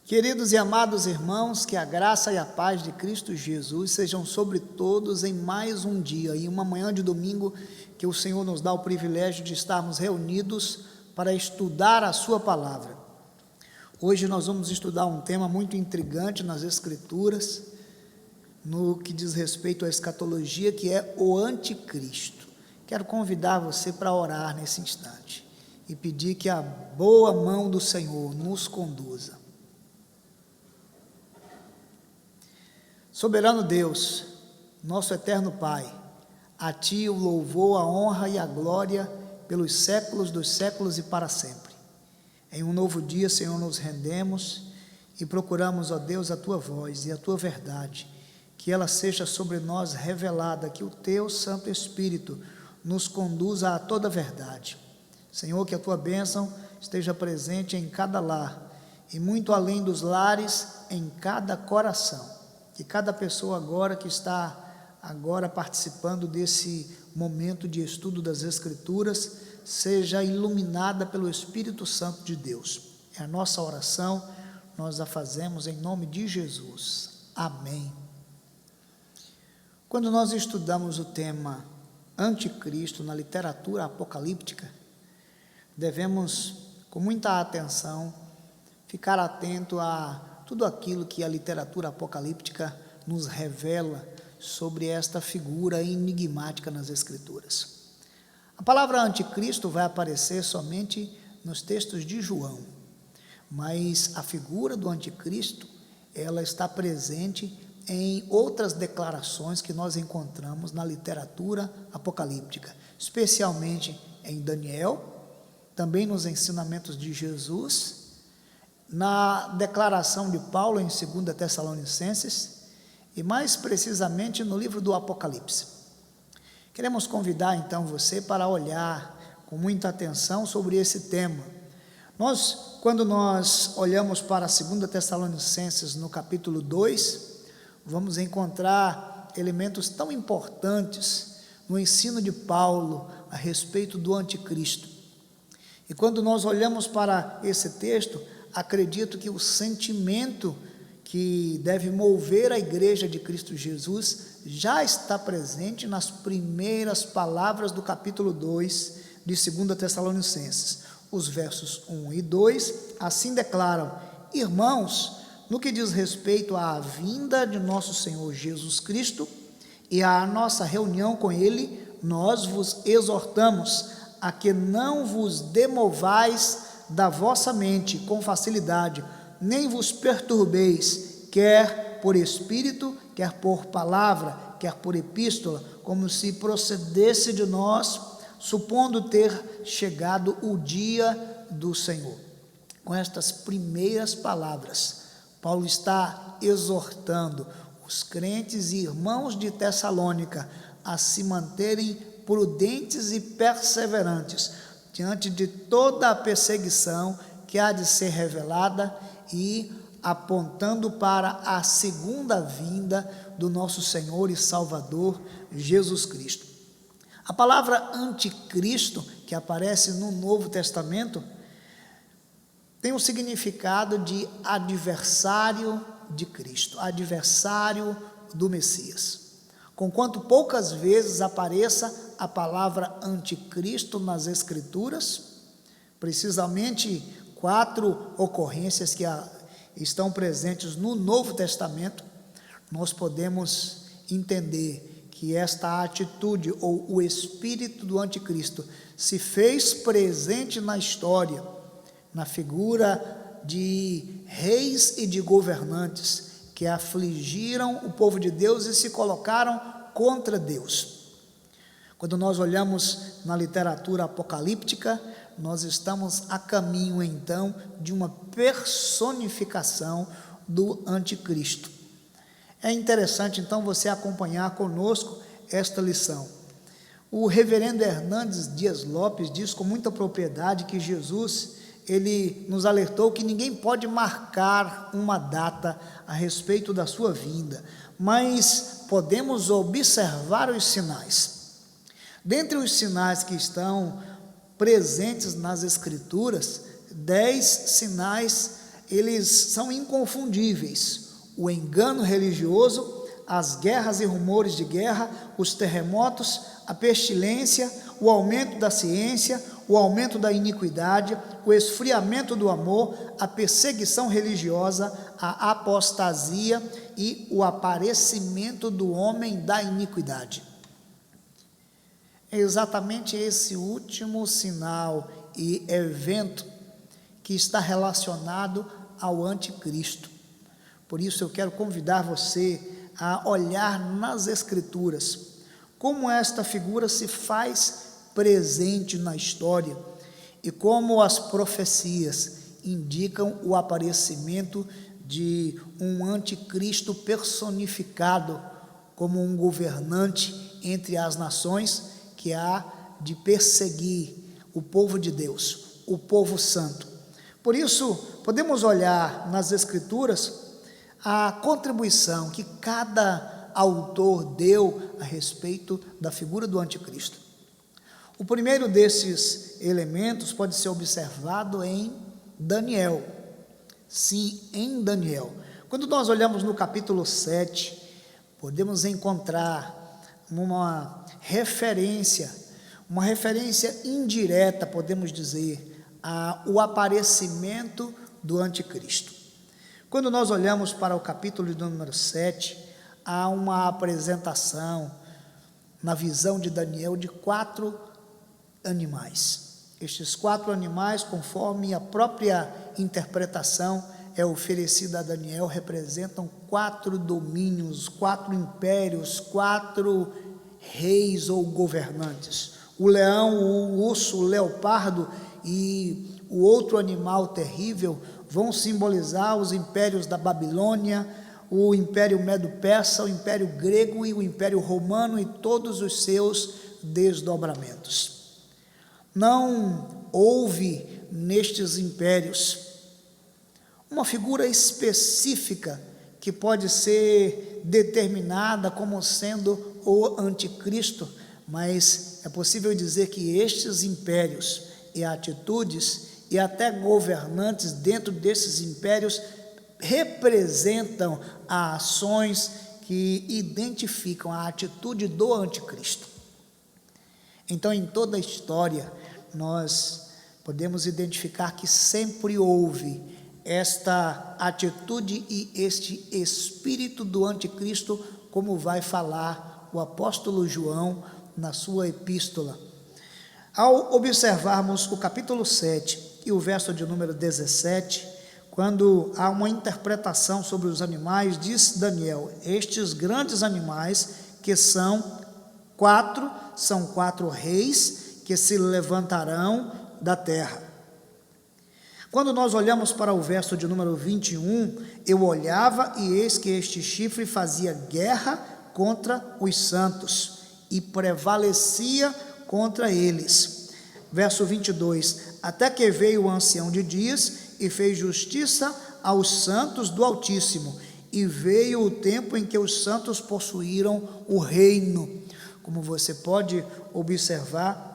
Queridos e amados irmãos, que a graça e a paz de Cristo Jesus sejam sobre todos em mais um dia, em uma manhã de domingo, que o Senhor nos dá o privilégio de estarmos reunidos para estudar a sua palavra. Hoje nós vamos estudar um tema muito intrigante nas Escrituras, no que diz respeito à escatologia, que é o anticristo. Quero convidar você para orar nesse instante e pedir que a boa mão do Senhor nos conduza. Soberano Deus, nosso eterno Pai, a Ti o louvor, a honra e a glória pelos séculos dos séculos e para sempre. Em um novo dia, Senhor, nos rendemos e procuramos, ó Deus, a Tua voz e a Tua verdade, que ela seja sobre nós revelada, que o Teu Santo Espírito nos conduza a toda a verdade. Senhor, que a Tua bênção esteja presente em cada lar e muito além dos lares, em cada coração. Que cada pessoa agora que está participando desse momento de estudo das Escrituras seja iluminada pelo Espírito Santo de Deus. É a nossa oração, nós a fazemos em nome de Jesus. Amém. Quando nós estudamos o tema anticristo na literatura apocalíptica, devemos, com muita atenção, ficar atento a tudo aquilo que a literatura apocalíptica nos revela sobre esta figura enigmática nas Escrituras. A palavra anticristo vai aparecer somente nos textos de João, mas a figura do anticristo, ela está presente em outras declarações que nós encontramos na literatura apocalíptica, especialmente em Daniel, também nos ensinamentos de Jesus, na declaração de Paulo em 2 Tessalonicenses e mais precisamente no livro do Apocalipse. Queremos convidar então você para olhar com muita atenção sobre esse tema. Quando nós olhamos para 2 Tessalonicenses no capítulo 2, vamos encontrar elementos tão importantes no ensino de Paulo a respeito do anticristo. E quando nós olhamos para esse texto, acredito que o sentimento que deve mover a igreja de Cristo Jesus já está presente nas primeiras palavras do capítulo 2 de 2 Tessalonicenses. Os versos 1 e 2 assim declaram: Irmãos, no que diz respeito à vinda de nosso Senhor Jesus Cristo e à nossa reunião com Ele, nós vos exortamos a que não vos demovais da vossa mente com facilidade, nem vos perturbeis, quer por espírito, quer por palavra, quer por epístola, como se procedesse de nós, supondo ter chegado o dia do Senhor. Com estas primeiras palavras, Paulo está exortando os crentes e irmãos de Tessalônica a se manterem prudentes e perseverantes diante de toda a perseguição que há de ser revelada e apontando para a segunda vinda do nosso Senhor e Salvador Jesus Cristo. A palavra anticristo, que aparece no Novo Testamento, tem o significado de adversário de Cristo, adversário do Messias. Conquanto poucas vezes apareça a palavra anticristo nas Escrituras, precisamente 4 ocorrências que estão presentes no Novo Testamento, nós podemos entender que esta atitude ou o espírito do anticristo se fez presente na história, na figura de reis e de governantes que afligiram o povo de Deus e se colocaram contra Deus. Quando nós olhamos na literatura apocalíptica, nós estamos a caminho então de uma personificação do anticristo. É interessante então você acompanhar conosco esta lição. O reverendo Hernandes Dias Lopes diz com muita propriedade que Jesus, ele nos alertou que ninguém pode marcar uma data a respeito da sua vinda, mas podemos observar os sinais. Dentre os sinais que estão presentes nas Escrituras, 10 sinais eles são inconfundíveis: o engano religioso, as guerras e rumores de guerra, os terremotos, a pestilência, o aumento da ciência, o aumento da iniquidade, o esfriamento do amor, a perseguição religiosa, a apostasia e o aparecimento do homem da iniquidade. É exatamente esse último sinal e evento que está relacionado ao anticristo. Por isso eu quero convidar você a olhar nas Escrituras como esta figura se faz presente na história e como as profecias indicam o aparecimento de um anticristo personificado como um governante entre as nações que há de perseguir o povo de Deus, o povo santo. Por isso, podemos olhar nas Escrituras a contribuição que cada autor deu a respeito da figura do anticristo. O primeiro desses elementos pode ser observado em Daniel. Sim, em Daniel. Quando nós olhamos no capítulo 7, podemos encontrar uma referência indireta, podemos dizer, ao aparecimento do anticristo. Quando nós olhamos para o capítulo de número 7, há uma apresentação na visão de Daniel de 4 animais. Estes 4 animais, conforme a própria interpretação é oferecida a Daniel, representam 4 domínios, 4 impérios, 4 reis ou governantes. O leão, o urso, o leopardo e o outro animal terrível vão simbolizar os impérios da Babilônia, o império medo-persa, o império grego e o império romano e todos os seus desdobramentos. Não houve nestes impérios uma figura específica que pode ser determinada como sendo o anticristo, mas é possível dizer que estes impérios e atitudes e até governantes dentro desses impérios representam ações que identificam a atitude do anticristo. Então, em toda a história, nós podemos identificar que sempre houve esta atitude e este espírito do anticristo, como vai falar o apóstolo João na sua epístola. Ao observarmos o capítulo 7 e o verso de número 17, quando há uma interpretação sobre os animais, diz Daniel: estes grandes animais, que são 4 reis que se levantarão da terra. Quando nós olhamos para o verso de número 21, eu olhava e eis que este chifre fazia guerra contra os santos e prevalecia contra eles. Verso 22, até que veio o ancião de dias e fez justiça aos santos do Altíssimo, e veio o tempo em que os santos possuíram o reino. Como você pode observar,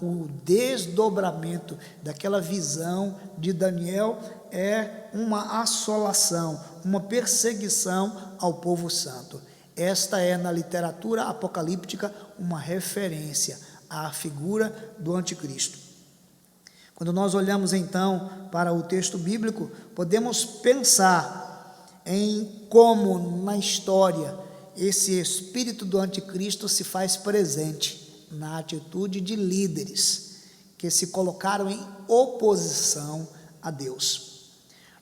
o desdobramento daquela visão de Daniel é uma assolação, uma perseguição ao povo santo. Esta é, na literatura apocalíptica, uma referência à figura do anticristo. Quando nós olhamos então para o texto bíblico, podemos pensar em como na história esse espírito do anticristo se faz presente na atitude de líderes que se colocaram em oposição a Deus.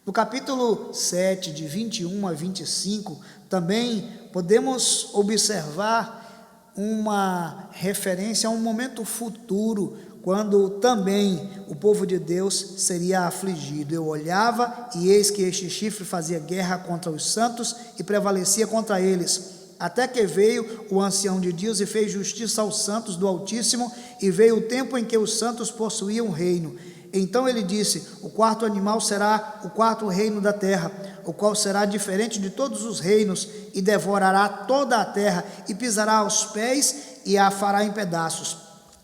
No capítulo 7, de 21 a 25, também podemos observar uma referência a um momento futuro, quando também o povo de Deus seria afligido. Eu olhava e eis que este chifre fazia guerra contra os santos e prevalecia contra eles, até que veio o ancião de dias e fez justiça aos santos do Altíssimo, e veio o tempo em que os santos possuíam o reino. Então ele disse: o 4º animal será o 4º reino da terra, o qual será diferente de todos os reinos, e devorará toda a terra, e pisará aos pés, e a fará em pedaços.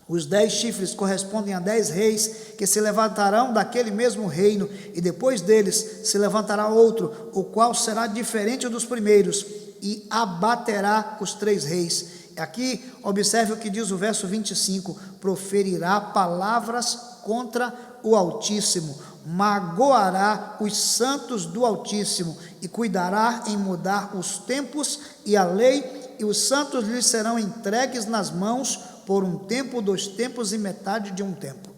Os 10 chifres correspondem a 10 reis que se levantarão daquele mesmo reino, e depois deles se levantará outro, o qual será diferente dos primeiros, e abaterá os 3 reis. Aqui, observe o que diz o verso 25: proferirá palavras contra o Altíssimo, magoará os santos do Altíssimo, e cuidará em mudar os tempos e a lei, e os santos lhes serão entregues nas mãos por um tempo, 2 tempos e metade de um tempo.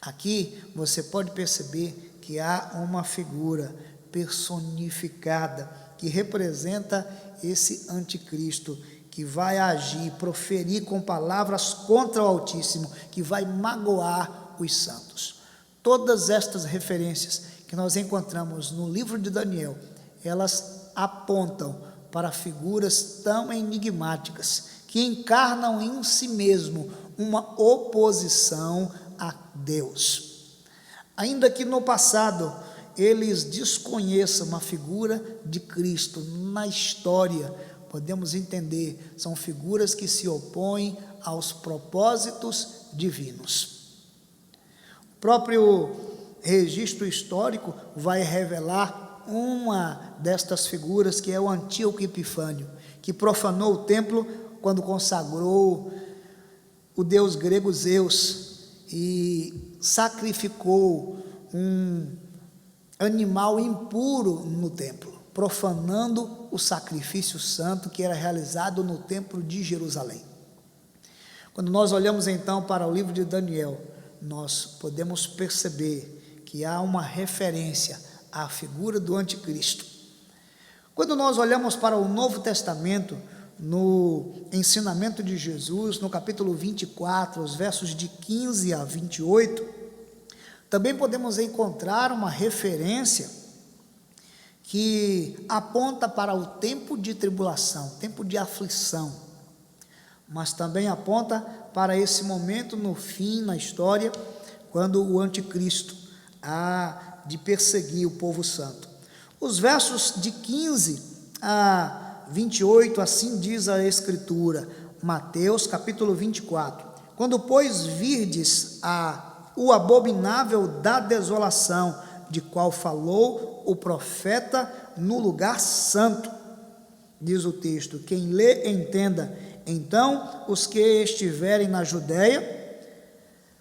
Aqui você pode perceber que há uma figura personificada que representa esse anticristo, que vai agir, proferir com palavras contra o Altíssimo, que vai magoar os santos. Todas estas referências que nós encontramos no livro de Daniel, elas apontam para figuras tão enigmáticas, que encarnam em si mesmo uma oposição a Deus. Ainda que no passado eles desconheçam a figura de Cristo na história, podemos entender, são figuras que se opõem aos propósitos divinos. O próprio registro histórico vai revelar uma destas figuras, que é o Antíoco Epifânio, que profanou o templo quando consagrou o deus grego Zeus e sacrificou um animal impuro no templo, profanando o sacrifício santo que era realizado no templo de Jerusalém. Quando nós olhamos então para o livro de Daniel, nós podemos perceber que há uma referência à figura do anticristo. Quando nós olhamos para o Novo Testamento, no ensinamento de Jesus, no capítulo 24, os versos de 15 a 28, também podemos encontrar uma referência que aponta para o tempo de tribulação, tempo de aflição, mas também aponta para esse momento no fim, na história, quando o anticristo há de perseguir o povo santo. Os versos de 15 a 28, assim diz a Escritura, Mateus capítulo 24: quando, pois, virdes o abominável da desolação, de qual falou o profeta no lugar santo, diz o texto, quem lê entenda, então os que estiverem na Judéia,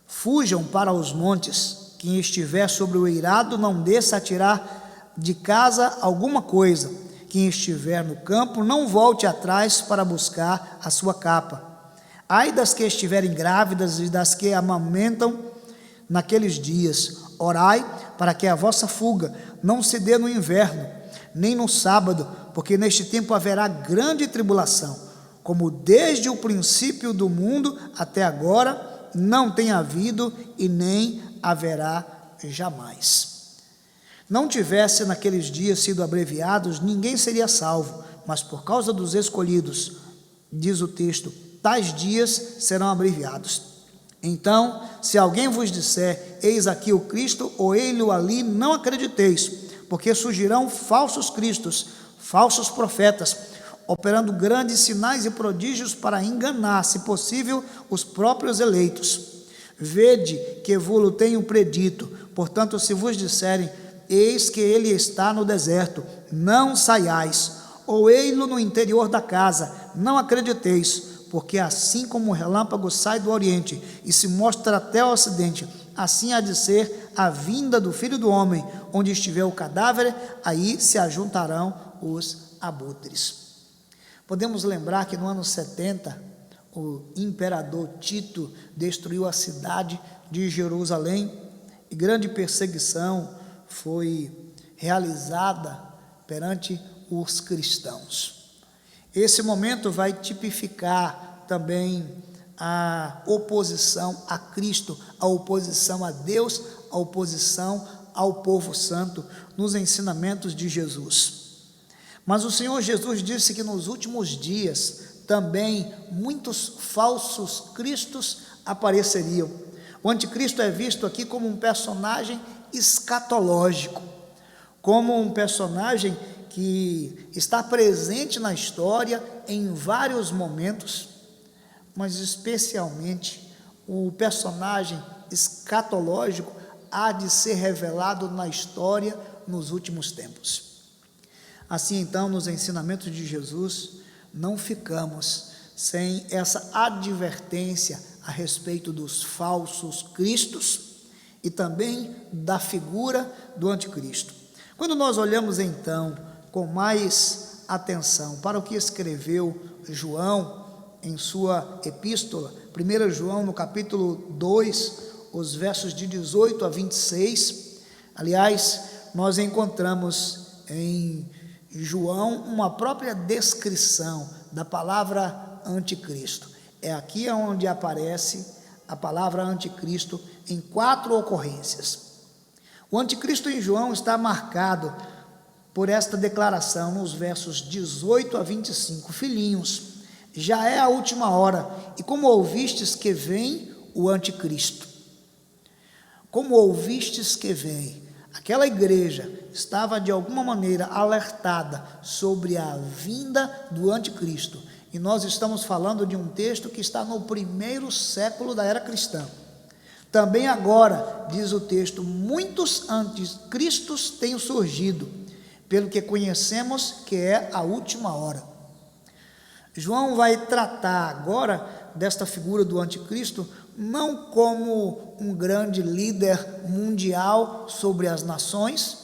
fujam para os montes, quem estiver sobre o eirado, não desça a tirar de casa alguma coisa, quem estiver no campo, não volte atrás para buscar a sua capa. Ai das que estiverem grávidas e das que amamentam naqueles dias. Orai para que a vossa fuga não se dê no inverno, nem no sábado, porque neste tempo haverá grande tribulação, como desde o princípio do mundo até agora não tem havido e nem haverá jamais. Não tivesse naqueles dias sido abreviados, ninguém seria salvo, mas por causa dos escolhidos, diz o texto, tais dias serão abreviados. Então, se alguém vos disser, eis aqui o Cristo, ou ele-o ali, não acrediteis, porque surgirão falsos cristos, falsos profetas, operando grandes sinais e prodígios para enganar, se possível, os próprios eleitos. Vede que vos tenho predito, portanto, se vos disserem, eis que ele está no deserto, não saiais, ou ei-lo no interior da casa, não acrediteis, porque assim como o relâmpago sai do oriente e se mostra até o ocidente, assim há de ser a vinda do Filho do Homem, onde estiver o cadáver, aí se ajuntarão os abutres. Podemos lembrar que no ano 70, o imperador Tito destruiu a cidade de Jerusalém e grande perseguição foi realizada perante os cristãos. Esse momento vai tipificar também a oposição a Cristo, a oposição a Deus, a oposição ao povo santo nos ensinamentos de Jesus. Mas o Senhor Jesus disse que nos últimos dias também muitos falsos cristos apareceriam. O anticristo é visto aqui como um personagem escatológico, como um personagem que está presente na história em vários momentos, mas especialmente o personagem escatológico há de ser revelado na história nos últimos tempos. Assim, então, nos ensinamentos de Jesus, não ficamos sem essa advertência a respeito dos falsos cristos e também da figura do anticristo. Quando nós olhamos então com mais atenção para o que escreveu João em sua epístola, 1 João no capítulo 2, os versos de 18 a 26, aliás, nós encontramos em João uma própria descrição da palavra anticristo. É aqui onde aparece a palavra anticristo em 4 ocorrências. O anticristo em João está marcado por esta declaração nos versos 18 a 25. Filhinhos, já é a última hora, e como ouvistes que vem o anticristo. Como ouvistes que vem, aquela igreja estava de alguma maneira alertada sobre a vinda do anticristo. E nós estamos falando de um texto que está no 1º século da era cristã. Também agora, diz o texto, muitos anticristos têm surgido, pelo que conhecemos que é a última hora. João vai tratar agora desta figura do anticristo não como um grande líder mundial sobre as nações,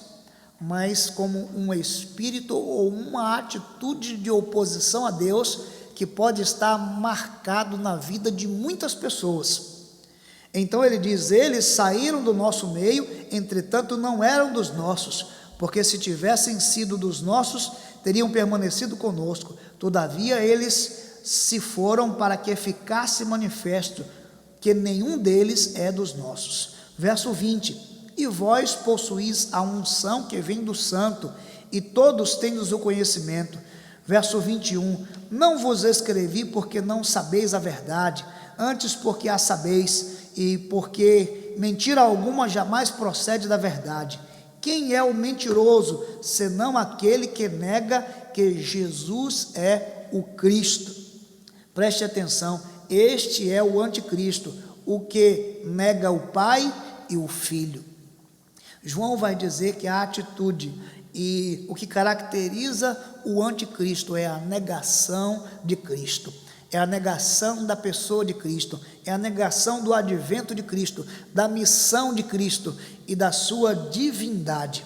mas como um espírito ou uma atitude de oposição a Deus que pode estar marcado na vida de muitas pessoas. Então ele diz, eles saíram do nosso meio, entretanto não eram dos nossos, porque se tivessem sido dos nossos, teriam permanecido conosco. Todavia eles se foram para que ficasse manifesto que nenhum deles é dos nossos. Verso 20, e vós possuís a unção que vem do santo, e todos tendes o conhecimento. Verso 21, não vos escrevi porque não sabeis a verdade, antes porque a sabeis, e porque mentira alguma jamais procede da verdade. Quem é o mentiroso, senão aquele que nega que Jesus é o Cristo? Preste atenção, este é o anticristo, o que nega o Pai e o Filho. João vai dizer que a atitude e o que caracteriza o anticristo é a negação de Cristo, é a negação da pessoa de Cristo, é a negação do advento de Cristo, da missão de Cristo e da sua divindade.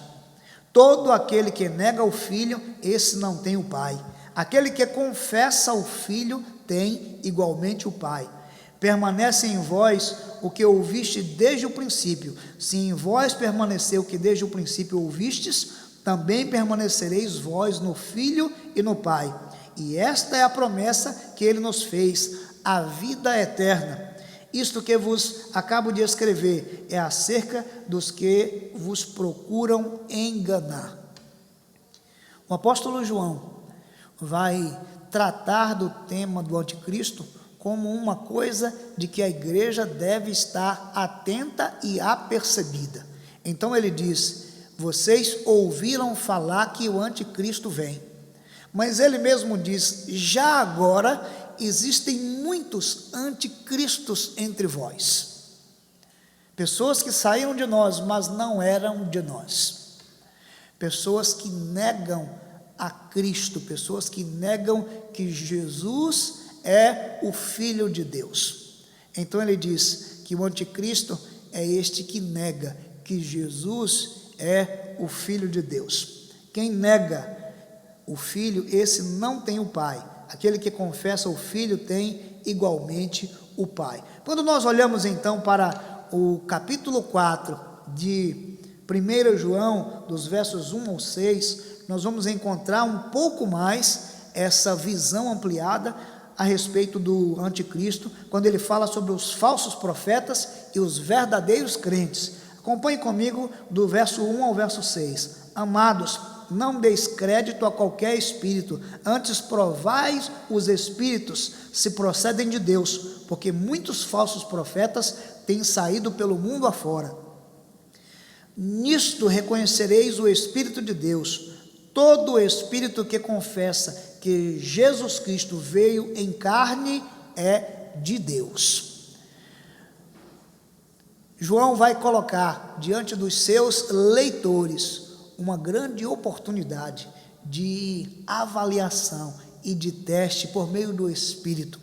Todo aquele que nega o Filho, esse não tem o Pai. Aquele que confessa o Filho tem igualmente o Pai. Permanece em vós o que ouviste desde o princípio. Se em vós permaneceu o que desde o princípio ouvistes, também permanecereis vós no Filho e no Pai. E esta é a promessa que ele nos fez, a vida eterna. Isto que vos acabo de escrever é acerca dos que vos procuram enganar. O apóstolo João vai tratar do tema do anticristo como uma coisa de que a igreja deve estar atenta e apercebida. Então ele diz, vocês ouviram falar que o anticristo vem, mas ele mesmo diz, já agora existem muitos anticristos entre vós, pessoas que saíram de nós, mas não eram de nós, pessoas que negam a Cristo, pessoas que negam que Jesus é o Filho de Deus. Então ele diz que o anticristo é este que nega que Jesus é o Filho de Deus. Quem nega o Filho, esse não tem o Pai. Aquele que confessa o Filho tem igualmente o Pai. Quando nós olhamos então para o capítulo 4 de 1 João, dos versos 1 ao 6, nós vamos encontrar um pouco mais essa visão ampliada a respeito do anticristo, quando ele fala sobre os falsos profetas e os verdadeiros crentes. Acompanhe comigo do verso 1 ao verso 6. Amados, não deis crédito a qualquer espírito, antes provai os espíritos se procedem de Deus, porque muitos falsos profetas têm saído pelo mundo afora. Nisto reconhecereis o Espírito de Deus. Todo espírito que confessa que Jesus Cristo veio em carne é de Deus. João vai colocar diante dos seus leitores uma grande oportunidade de avaliação e de teste por meio do Espírito.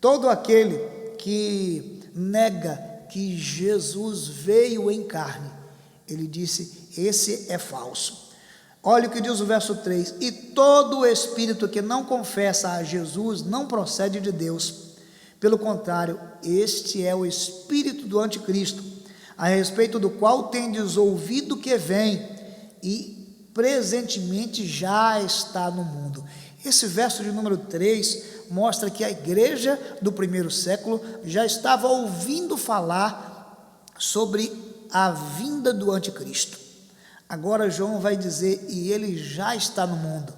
Todo aquele que nega que Jesus veio em carne, ele disse, esse é falso. Olha o que diz o verso 3, e todo espírito que não confessa a Jesus não procede de Deus. Pelo contrário, este é o espírito do anticristo, a respeito do qual tendes ouvido que vem, e presentemente já está no mundo. Esse verso de número 3 mostra que a igreja do primeiro século já estava ouvindo falar sobre a vinda do anticristo. Agora João vai dizer, e ele já está no mundo.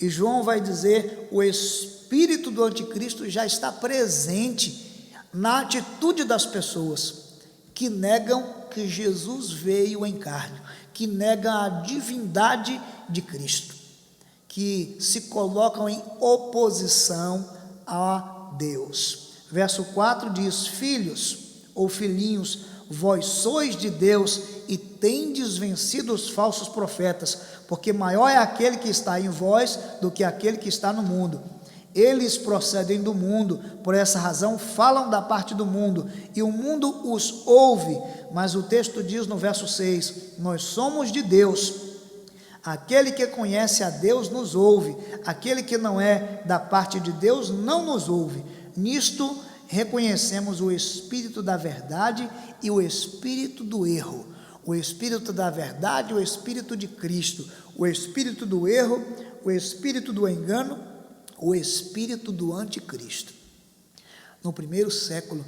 E João vai dizer, o espírito do anticristo já está presente na atitude das pessoas que negam que Jesus veio em carne, que negam a divindade de Cristo, que se colocam em oposição a Deus. Verso 4 diz, filhos ou filhinhos, vós sois de Deus e tendes vencido os falsos profetas, porque maior é aquele que está em vós do que aquele que está no mundo. Eles procedem do mundo, por essa razão falam da parte do mundo, e o mundo os ouve. Mas o texto diz no verso 6, nós somos de Deus. Aquele que conhece a Deus nos ouve, aquele que não é da parte de Deus não nos ouve. Nisto reconhecemos o espírito da verdade e o espírito do erro. O espírito da verdade, o espírito de Cristo, o espírito do erro, o espírito do engano, o espírito do anticristo. No primeiro século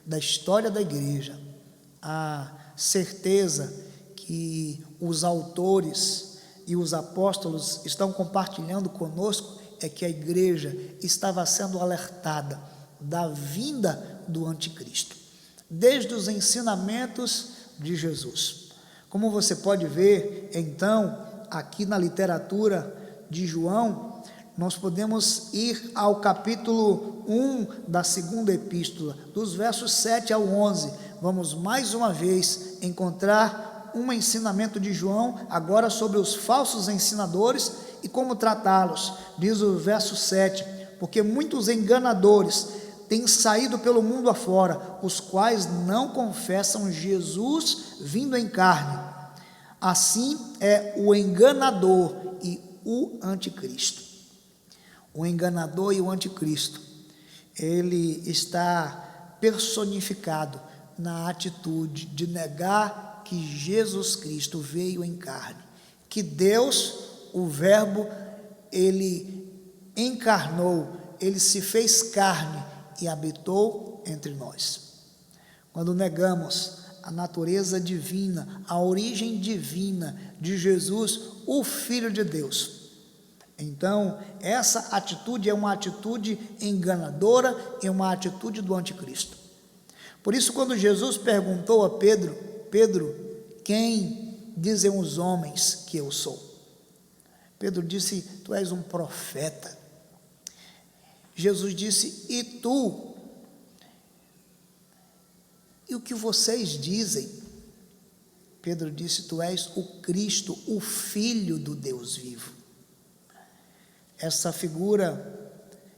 da história da igreja, a certeza que os autores e os apóstolos estão compartilhando conosco é que a igreja estava sendo alertada da vinda do anticristo, desde os ensinamentos de Jesus. Como você pode ver, então, aqui na literatura de João, nós podemos ir ao capítulo 1 da segunda epístola, dos versos 7 ao 11, vamos mais uma vez encontrar um ensinamento de João, agora sobre os falsos ensinadores e como tratá-los. Diz o verso 7, porque muitos enganadores têm saído pelo mundo afora, os quais não confessam Jesus vindo em carne. Assim é o enganador e o anticristo. O enganador e o anticristo, ele está personificado na atitude de negar que Jesus Cristo veio em carne, que Deus, o Verbo, ele encarnou, ele se fez carne e habitou entre nós. Quando negamos a natureza divina, a origem divina de Jesus, o Filho de Deus, então essa atitude é uma atitude enganadora e uma atitude do anticristo. Por isso, quando Jesus perguntou a Pedro, Pedro, quem dizem os homens que eu sou? Pedro disse, tu és um profeta. Jesus disse, e tu? E o que vocês dizem? Pedro disse, tu és o Cristo, o Filho do Deus vivo. Essa figura,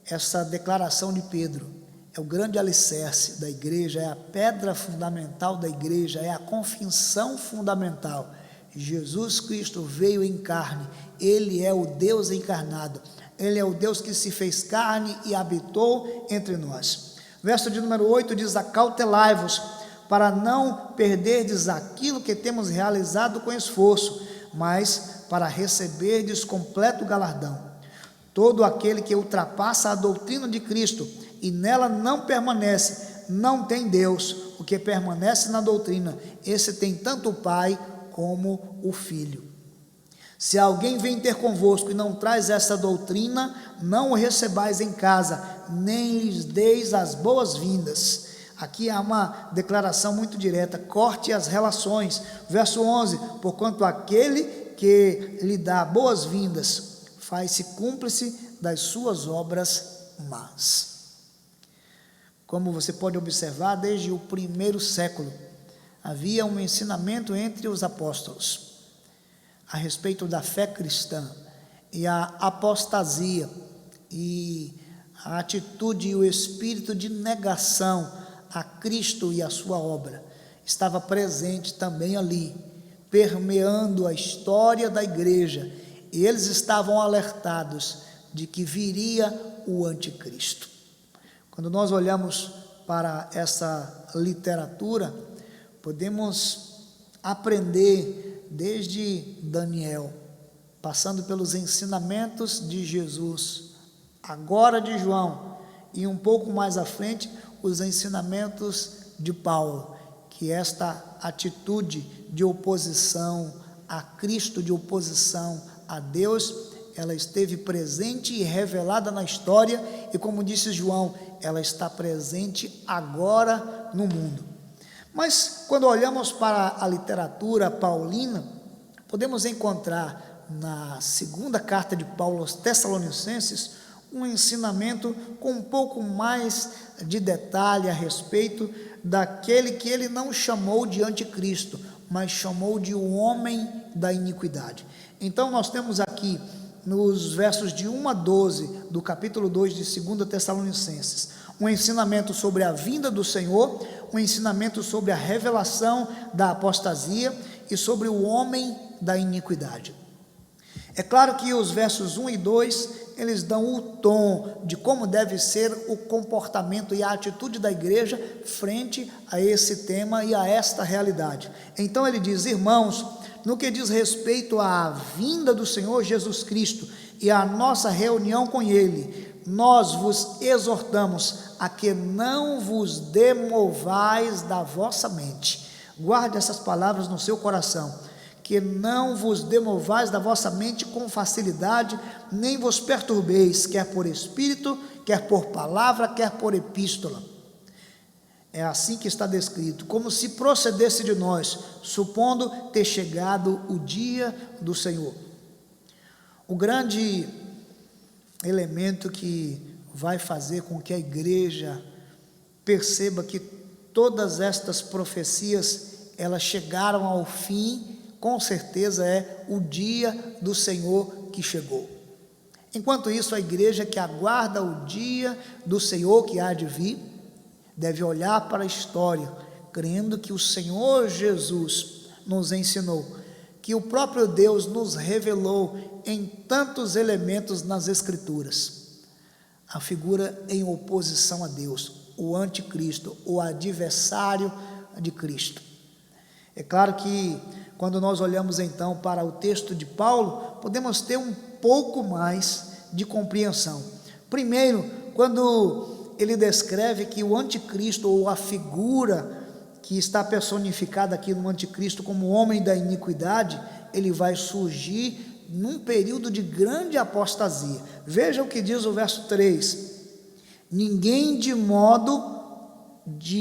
essa declaração de Pedro, é o grande alicerce da igreja, é a pedra fundamental da igreja, é a confissão fundamental. Jesus Cristo veio em carne, Ele é o Deus encarnado, Ele é o Deus que se fez carne e habitou entre nós. Verso de número 8 diz, acautelai-vos, para não perderdes aquilo que temos realizado com esforço, mas para receberdes completo galardão. Todo aquele que ultrapassa a doutrina de Cristo e nela não permanece, não tem Deus. O que permanece na doutrina, esse tem tanto o Pai como o Filho. Se alguém vem ter convosco e não traz essa doutrina, não o recebais em casa, nem lhes deis as boas-vindas. Aqui há uma declaração muito direta, corte as relações. Verso 11, porquanto aquele que lhe dá boas-vindas, faz-se cúmplice das suas obras más. como você pode observar, desde o primeiro século, havia um ensinamento entre os apóstolos a respeito da fé cristã, e a apostasia e a atitude e o espírito de negação a Cristo e a sua obra estava presente também ali, permeando a história da igreja, e eles estavam alertados de que viria o anticristo. Quando nós olhamos para essa literatura, podemos aprender desde Daniel, passando pelos ensinamentos de Jesus, agora de João, e um pouco mais à frente, os ensinamentos de Paulo, que esta atitude de oposição a Cristo, de oposição a Deus, ela esteve presente e revelada na história, e como disse João, ela está presente agora no mundo. Mas quando olhamos para a literatura paulina, podemos encontrar na segunda carta de Paulo aos Tessalonicenses um ensinamento com um pouco mais de detalhe a respeito daquele que ele não chamou de anticristo, mas chamou de o homem da iniquidade. Então nós temos aqui nos versos de 1 a 12 do capítulo 2 de 2 Tessalonicenses, um ensinamento sobre a vinda do Senhor, um ensinamento sobre a revelação da apostasia e sobre o homem da iniquidade. É claro que os versos 1 e 2, eles dão o tom de como deve ser o comportamento e a atitude da igreja frente a esse tema e a esta realidade. Então ele diz: irmãos, no que diz respeito à vinda do Senhor Jesus Cristo e à nossa reunião com Ele, nós vos exortamos a que não vos demovais da vossa mente. Guarde essas palavras no seu coração. Que não vos demovais da vossa mente com facilidade, nem vos perturbeis, quer por espírito, quer por palavra, quer por epístola. É assim que está descrito, como se procedesse de nós, supondo ter chegado o dia do Senhor. O grande elemento que vai fazer com que a igreja perceba que todas estas profecias, elas chegaram ao fim, com certeza é o dia do Senhor que chegou. Enquanto isso, a igreja que aguarda o dia do Senhor que há de vir, deve olhar para a história, crendo que o Senhor Jesus nos ensinou, que o próprio Deus nos revelou em tantos elementos nas Escrituras. A figura em oposição a Deus, o anticristo, o adversário de Cristo. É claro que quando nós olhamos então para o texto de Paulo, podemos ter um pouco mais de compreensão. Primeiro, quando ele descreve que o anticristo, ou a figura que está personificada aqui no anticristo como homem da iniquidade, ele vai surgir num período de grande apostasia. Veja o que diz o verso 3: ninguém de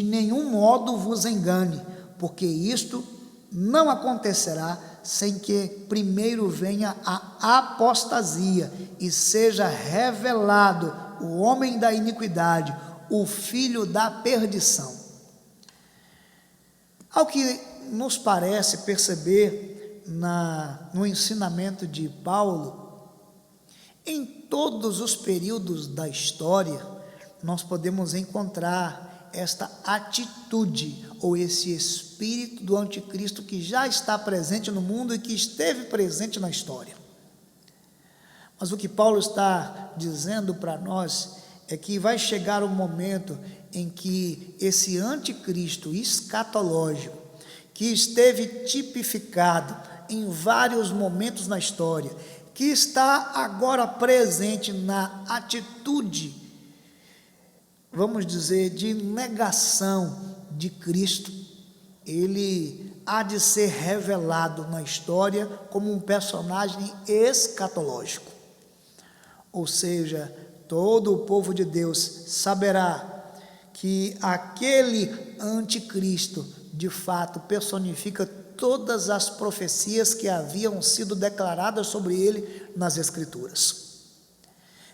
nenhum modo vos engane, porque isto não acontecerá sem que primeiro venha a apostasia e seja revelado o homem da iniquidade, o filho da perdição. Ao que nos parece perceber no ensinamento de Paulo, em todos os períodos da história, nós podemos encontrar esta atitude ou esse espírito do anticristo que já está presente no mundo e que esteve presente na história. Mas o que Paulo está dizendo para nós é que vai chegar o momento em que esse anticristo escatológico, que esteve tipificado em vários momentos na história, que está agora presente na atitude, vamos dizer, de negação de Cristo, ele há de ser revelado na história como um personagem escatológico. Ou seja, todo o povo de Deus saberá que aquele anticristo, de fato, personifica todas as profecias que haviam sido declaradas sobre ele nas Escrituras.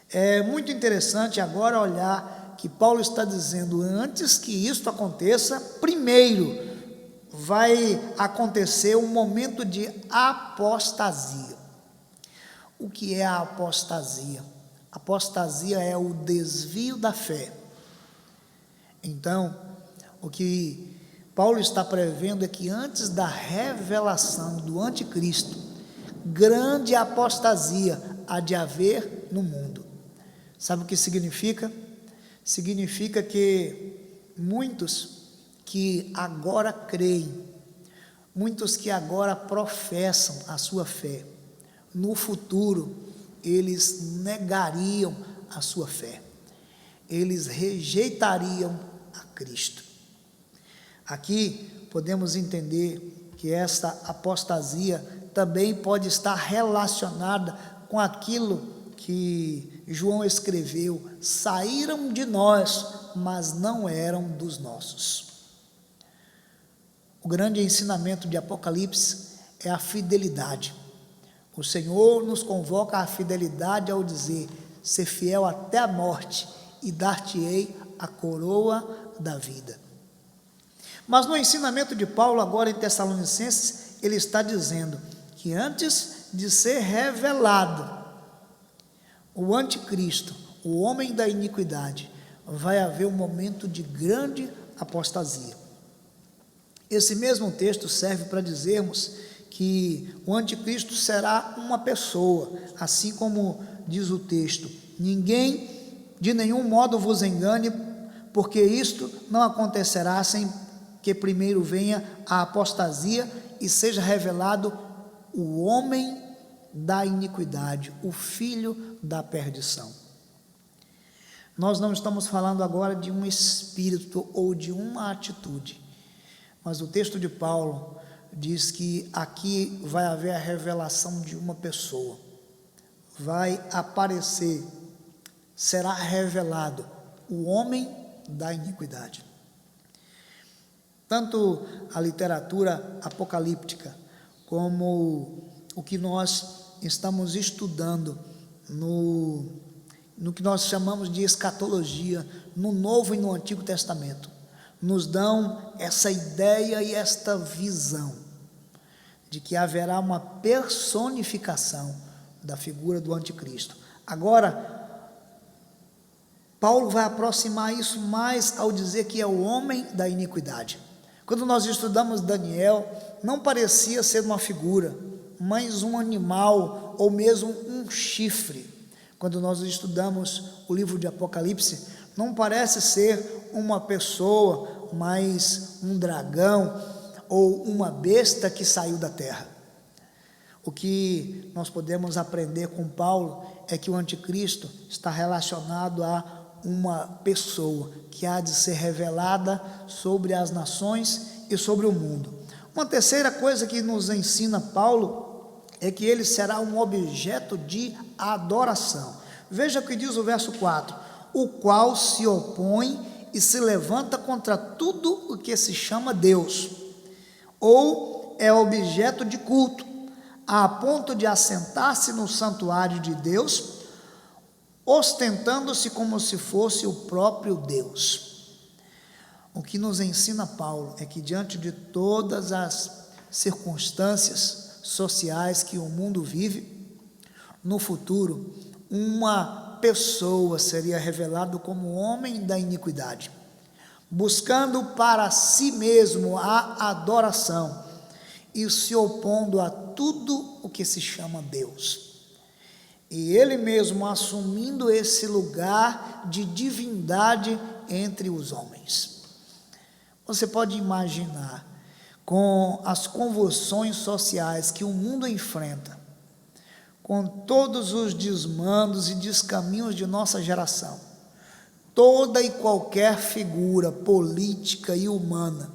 É muito interessante agora olhar que Paulo está dizendo, antes que isso aconteça, primeiro vai acontecer um momento de apostasia. O que é a apostasia? Apostasia é o desvio da fé. Então, o que Paulo está prevendo é que antes da revelação do anticristo, grande apostasia há de haver no mundo. Sabe o que significa? Significa que muitos que agora creem, muitos que agora professam a sua fé, no futuro eles negariam a sua fé, eles rejeitariam a Cristo. Aqui podemos entender que esta apostasia também pode estar relacionada com aquilo que João escreveu: saíram de nós, mas não eram dos nossos. O grande ensinamento de Apocalipse é a fidelidade. O Senhor nos convoca à fidelidade ao dizer: ser fiel até a morte, e dar-te-ei a coroa da vida. Mas no ensinamento de Paulo, agora em Tessalonicenses, ele está dizendo que antes de ser revelado o anticristo, o homem da iniquidade, vai haver um momento de grande apostasia. Esse mesmo texto serve para dizermos que o anticristo será uma pessoa, assim como diz o texto: ninguém de nenhum modo vos engane, porque isto não acontecerá sem que primeiro venha a apostasia e seja revelado o homem da iniquidade, o filho da perdição. Nós não estamos falando agora de um espírito ou de uma atitude, mas o texto de Paulo diz que aqui vai haver a revelação de uma pessoa, vai aparecer, será revelado o homem da iniquidade. Tanto a literatura apocalíptica como o que nós estamos estudando no que nós chamamos de escatologia, no Novo e no Antigo Testamento, nos dão essa ideia e esta visão de que haverá uma personificação da figura do anticristo. Agora, Paulo vai aproximar isso mais ao dizer que é o homem da iniquidade. Quando nós estudamos Daniel, não parecia ser uma figura, mas um animal ou mesmo um chifre. Quando nós estudamos o livro de Apocalipse, não parece ser uma pessoa, mas um dragão ou uma besta que saiu da terra. O que nós podemos aprender com Paulo é que o anticristo está relacionado a uma pessoa que há de ser revelada sobre as nações e sobre o mundo. Uma terceira coisa que nos ensina Paulo é que ele será um objeto de adoração. Veja o que diz o verso 4: o qual se opõe e se levanta contra tudo o que se chama Deus, ou é objeto de culto, a ponto de assentar-se no santuário de Deus, ostentando-se como se fosse o próprio Deus. O que nos ensina Paulo é que diante de todas as circunstâncias sociais que o mundo vive, no futuro, uma pessoa seria revelado como homem da iniquidade, buscando para si mesmo a adoração e se opondo a tudo o que se chama Deus. E ele mesmo assumindo esse lugar de divindade entre os homens. Você pode imaginar, com as convulsões sociais que o mundo enfrenta, com todos os desmandos e descaminhos de nossa geração, toda e qualquer figura política e humana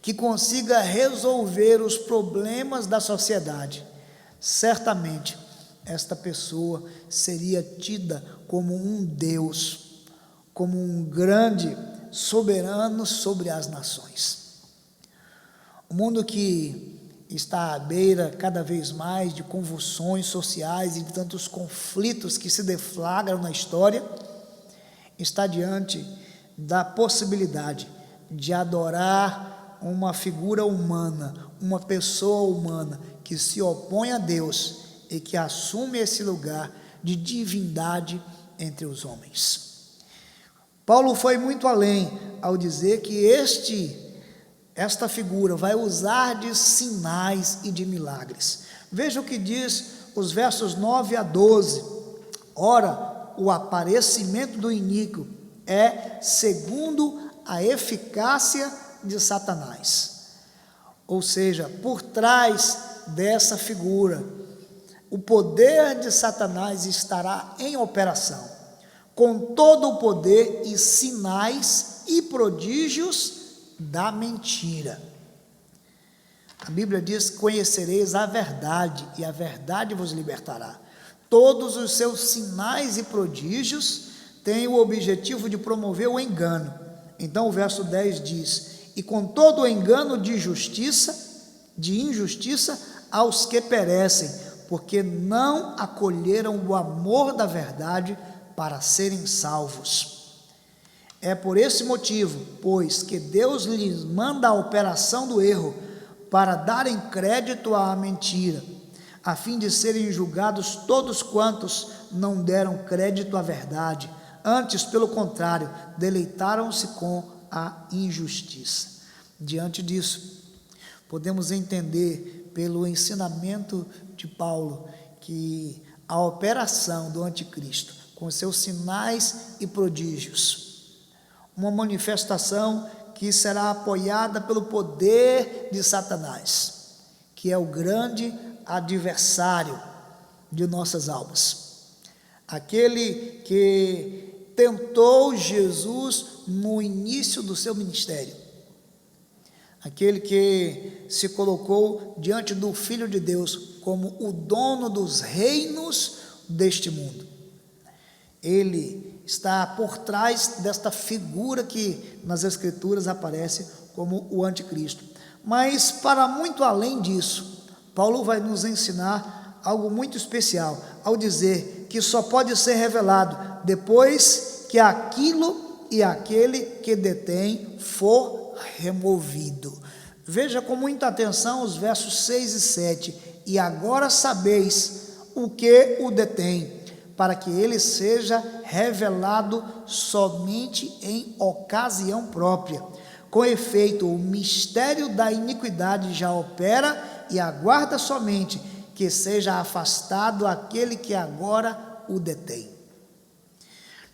que consiga resolver os problemas da sociedade, certamente esta pessoa seria tida como um Deus, como um grande soberano sobre as nações. O mundo que está à beira cada vez mais de convulsões sociais e de tantos conflitos que se deflagram na história, está diante da possibilidade de adorar uma figura humana, uma pessoa humana que se opõe a Deus e que assume esse lugar de divindade entre os homens. Paulo foi muito além ao dizer que esta figura vai usar de sinais e de milagres. Veja o que diz os versos 9 a 12. Ora, o aparecimento do iníquo é segundo a eficácia de Satanás. Ou seja, por trás dessa figura, o poder de Satanás estará em operação, com todo o poder e sinais e prodígios da mentira. A Bíblia diz: conhecereis a verdade, e a verdade vos libertará. Todos os seus sinais e prodígios têm o objetivo de promover o engano. Então o verso 10 diz: e com todo o engano de injustiça aos que perecem, porque não acolheram o amor da verdade para serem salvos. É por esse motivo, pois, que Deus lhes manda a operação do erro, para darem crédito à mentira, a fim de serem julgados todos quantos não deram crédito à verdade, antes, pelo contrário, deleitaram-se com a injustiça. Diante disso, podemos entender pelo ensinamento de Paulo que a operação do anticristo, com seus sinais e prodígios, uma manifestação que será apoiada pelo poder de Satanás, que é o grande adversário de nossas almas, aquele que tentou Jesus no início do seu ministério, aquele que se colocou diante do Filho de Deus como o dono dos reinos deste mundo. Ele está por trás desta figura que nas Escrituras aparece como o anticristo. Mas para muito além disso, Paulo vai nos ensinar algo muito especial, ao dizer que só pode ser revelado depois que aquilo e aquele que detém for removido. Veja com muita atenção os versos 6 e 7. E agora sabeis o que o detém, para que ele seja revelado somente em ocasião própria. Com efeito, o mistério da iniquidade já opera e aguarda somente que seja afastado aquele que agora o detém.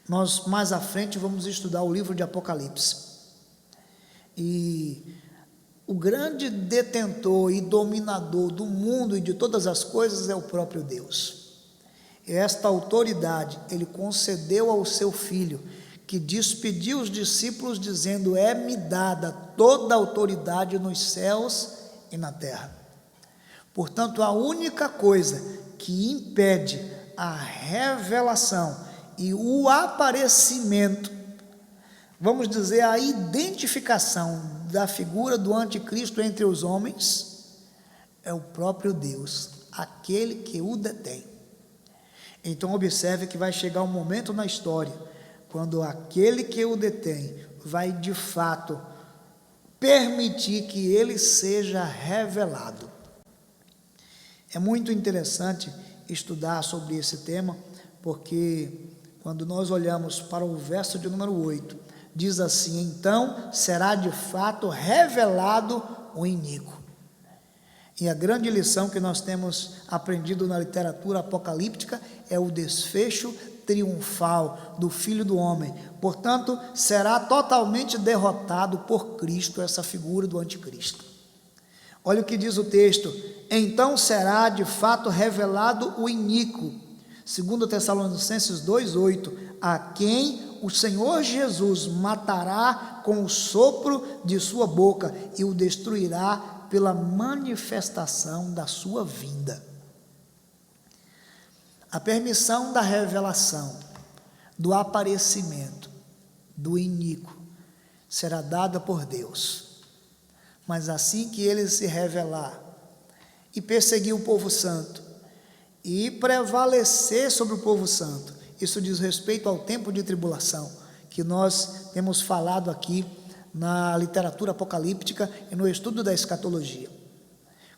Nós mais à frente vamos estudar o livro de Apocalipse. E o grande detentor e dominador do mundo e de todas as coisas é o próprio Deus. Esta autoridade ele concedeu ao seu Filho, que despediu os discípulos dizendo: é-me dada toda a autoridade nos céus e na terra. Portanto, a única coisa que impede a revelação e o aparecimento, vamos dizer, a identificação da figura do anticristo entre os homens, é o próprio Deus, aquele que o detém. Então observe que vai chegar um momento na história, quando aquele que o detém vai de fato permitir que ele seja revelado. É muito interessante estudar sobre esse tema, porque quando nós olhamos para o verso de número 8, diz assim: então será de fato revelado o iníquo. E a grande lição que nós temos aprendido na literatura apocalíptica é o desfecho triunfal do Filho do Homem. Portanto, será totalmente derrotado por Cristo, essa figura do anticristo. Olha o que diz o texto: então será de fato revelado o iníquo, 2 Tessalonicenses 2,8, a quem o Senhor Jesus matará com o sopro de sua boca e o destruirá pela manifestação da sua vinda. A permissão da revelação, do aparecimento do iníquo será dada por Deus, mas assim que ele se revelar e perseguir o povo santo e prevalecer sobre o povo santo, isso diz respeito ao tempo de tribulação, que nós temos falado aqui na literatura apocalíptica e no estudo da escatologia.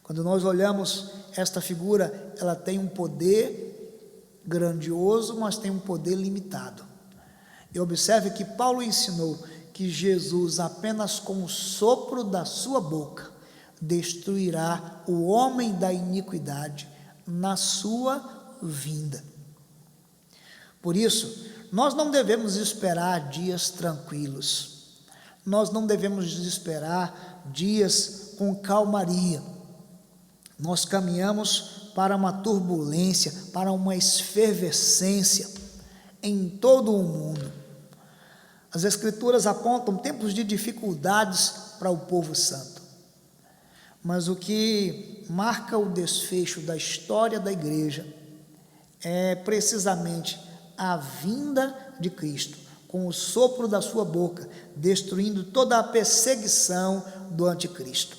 Quando nós olhamos esta figura, ela tem um poder grandioso, mas tem um poder limitado. E observe que Paulo ensinou que Jesus, apenas com o sopro da sua boca, destruirá o homem da iniquidade na sua vinda. Por isso, nós não devemos esperar dias tranquilos, nós não devemos esperar dias com calmaria. Nós caminhamos para uma turbulência, para uma efervescência em todo o mundo. As Escrituras apontam tempos de dificuldades para o povo santo. Mas o que marca o desfecho da história da igreja é precisamente a vinda de Cristo, com o sopro da sua boca, destruindo toda a perseguição do anticristo,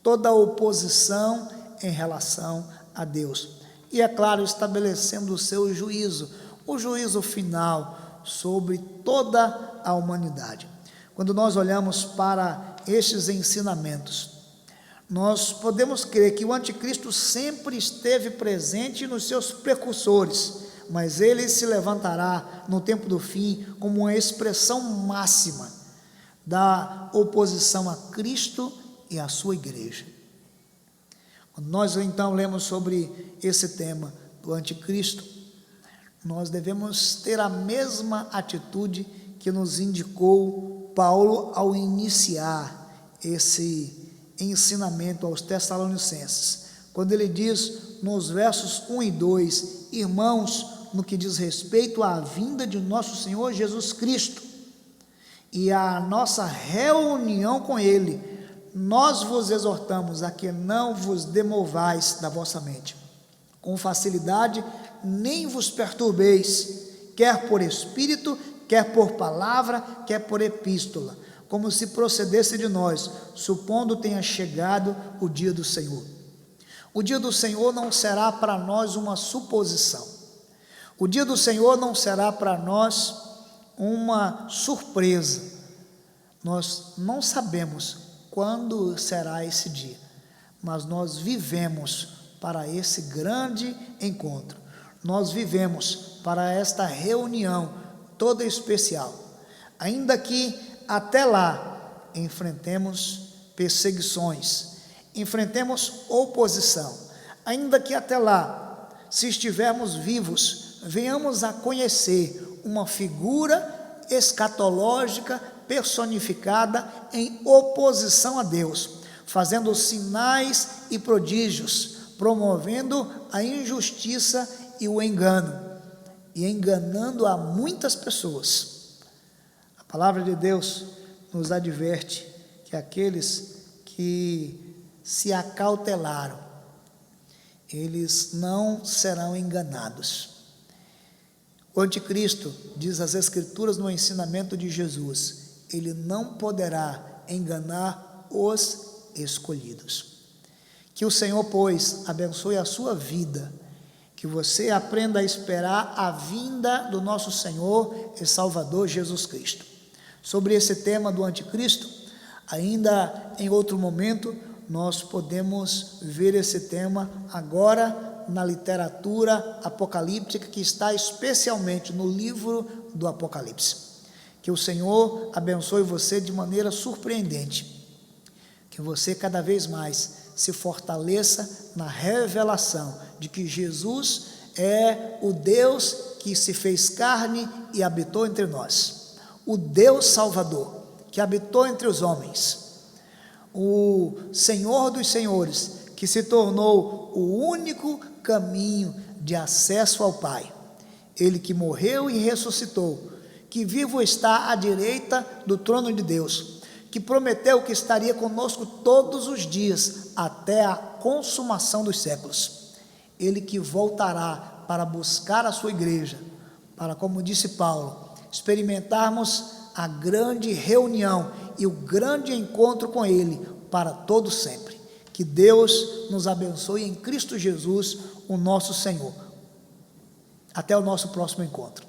toda a oposição em relação a Deus. E, é claro, estabelecendo o seu juízo, o juízo final sobre toda a humanidade. Quando nós olhamos para estes ensinamentos, nós podemos crer que o anticristo sempre esteve presente nos seus precursores, mas ele se levantará no tempo do fim como uma expressão máxima da oposição a Cristo e à sua igreja. Quando nós então lemos sobre esse tema do anticristo, nós devemos ter a mesma atitude que nos indicou Paulo ao iniciar esse ensinamento aos Tessalonicenses, quando ele diz nos versos 1 e 2, irmãos, no que diz respeito à vinda de nosso Senhor Jesus Cristo e à nossa reunião com Ele, nós vos exortamos a que não vos demovais da vossa mente, com facilidade, nem vos perturbeis, quer por espírito, quer por palavra, quer por epístola, como se procedesse de nós, supondo tenha chegado o dia do Senhor. O dia do Senhor não será para nós uma suposição. O dia do Senhor não será para nós uma surpresa. Nós não sabemos quando será esse dia, mas nós vivemos para esse grande encontro. Nós vivemos para esta reunião toda especial. Ainda que até lá enfrentemos perseguições, enfrentemos oposição, ainda que até lá, se estivermos vivos, venhamos a conhecer uma figura escatológica personificada em oposição a Deus, fazendo sinais e prodígios, promovendo a injustiça e o engano, e enganando a muitas pessoas. A palavra de Deus nos adverte que aqueles que se acautelaram, eles não serão enganados. O anticristo, diz as Escrituras no ensinamento de Jesus, ele não poderá enganar os escolhidos. Que o Senhor, pois, abençoe a sua vida, que você aprenda a esperar a vinda do nosso Senhor e Salvador Jesus Cristo. Sobre esse tema do anticristo, ainda em outro momento, nós podemos ver esse tema agora na literatura apocalíptica, que está especialmente no livro do Apocalipse. Que o Senhor abençoe você de maneira surpreendente, que você cada vez mais se fortaleça na revelação de que Jesus é o Deus que se fez carne e habitou entre nós, o Deus Salvador que habitou entre os homens, o Senhor dos senhores que se tornou o único caminho de acesso ao Pai, ele que morreu e ressuscitou, que vivo está à direita do trono de Deus, que prometeu que estaria conosco todos os dias até a consumação dos séculos. Ele que voltará para buscar a sua igreja, para, como disse Paulo, experimentarmos a grande reunião e o grande encontro com Ele para todo sempre. Que Deus nos abençoe em Cristo Jesus, o nosso Senhor. Até o nosso próximo encontro.